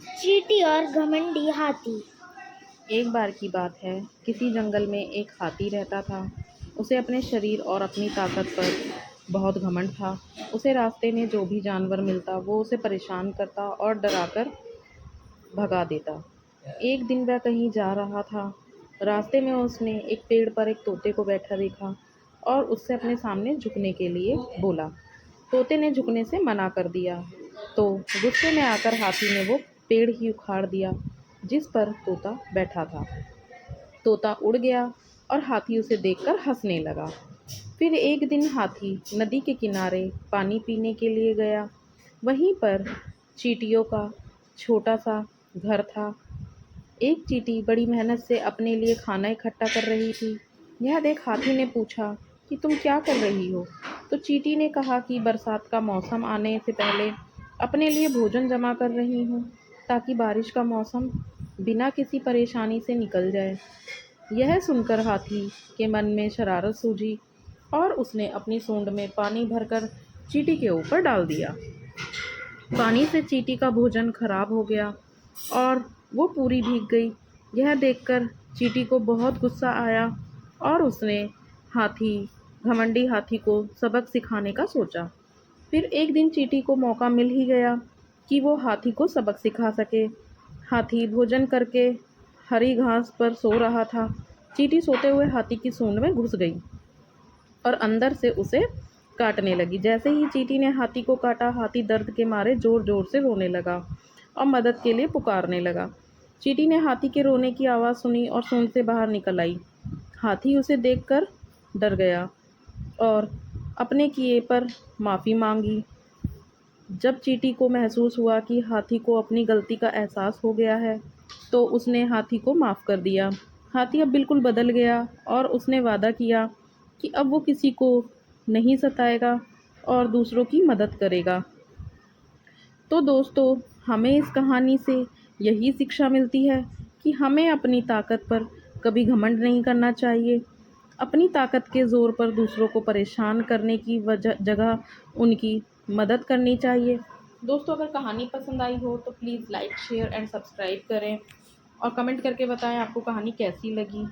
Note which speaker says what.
Speaker 1: चींटी और घमंडी हाथी।
Speaker 2: एक बार की बात है, किसी जंगल में एक हाथी रहता था। उसे अपने शरीर और अपनी ताकत पर बहुत घमंड था। उसे रास्ते में जो भी जानवर मिलता वो उसे परेशान करता और डराकर भगा देता। एक दिन वह कहीं जा रहा था। रास्ते में उसने एक पेड़ पर एक तोते को बैठा देखा और उससे अपने सामने झुकने के लिए बोला। तोते ने झुकने से मना कर दिया, तो गुस्से में आकर हाथी ने वो पेड़ ही उखाड़ दिया जिस पर तोता बैठा था। तोता उड़ गया और हाथी उसे देखकर हंसने लगा। फिर एक दिन हाथी नदी के किनारे पानी पीने के लिए गया। वहीं पर चींटियों का छोटा सा घर था। एक चींटी बड़ी मेहनत से अपने लिए खाना इकट्ठा कर रही थी। यह देख हाथी ने पूछा कि तुम क्या कर रही हो? तो चींटी ने कहा कि बरसात का मौसम आने से पहले अपने लिए भोजन जमा कर रही हूँ, ताकि बारिश का मौसम बिना किसी परेशानी से निकल जाए। यह सुनकर हाथी के मन में शरारत सूझी और उसने अपनी सूंड में पानी भरकर चींटी के ऊपर डाल दिया। पानी से चींटी का भोजन खराब हो गया और वो पूरी भीग गई। यह देखकर चींटी को बहुत गुस्सा आया और उसने हाथी घमंडी हाथी को सबक सिखाने का सोचा। फिर एक दिन चींटी को मौका मिल ही गया कि वो हाथी को सबक सिखा सके। हाथी भोजन करके हरी घास पर सो रहा था। चींटी सोते हुए हाथी की सूंड में घुस गई और अंदर से उसे काटने लगी। जैसे ही चींटी ने हाथी को काटा, हाथी दर्द के मारे जोर जोर से रोने लगा और मदद के लिए पुकारने लगा। चींटी ने हाथी के रोने की आवाज़ सुनी और सूंड से बाहर निकल आई। हाथी उसे देखकर डर गया और अपने किए पर माफ़ी मांगी। जब चींटी को महसूस हुआ कि हाथी को अपनी गलती का एहसास हो गया है, तो उसने हाथी को माफ़ कर दिया। हाथी अब बिल्कुल बदल गया और उसने वादा किया कि अब वो किसी को नहीं सताएगा और दूसरों की मदद करेगा। तो दोस्तों, हमें इस कहानी से यही शिक्षा मिलती है कि हमें अपनी ताकत पर कभी घमंड नहीं करना चाहिए। अपनी ताकत के ज़ोर पर दूसरों को परेशान करने की जगह उनकी मदद करनी चाहिए। दोस्तों, अगर कहानी पसंद आई हो तो please like, share and subscribe करें और कमेंट करके बताएं आपको कहानी कैसी लगी।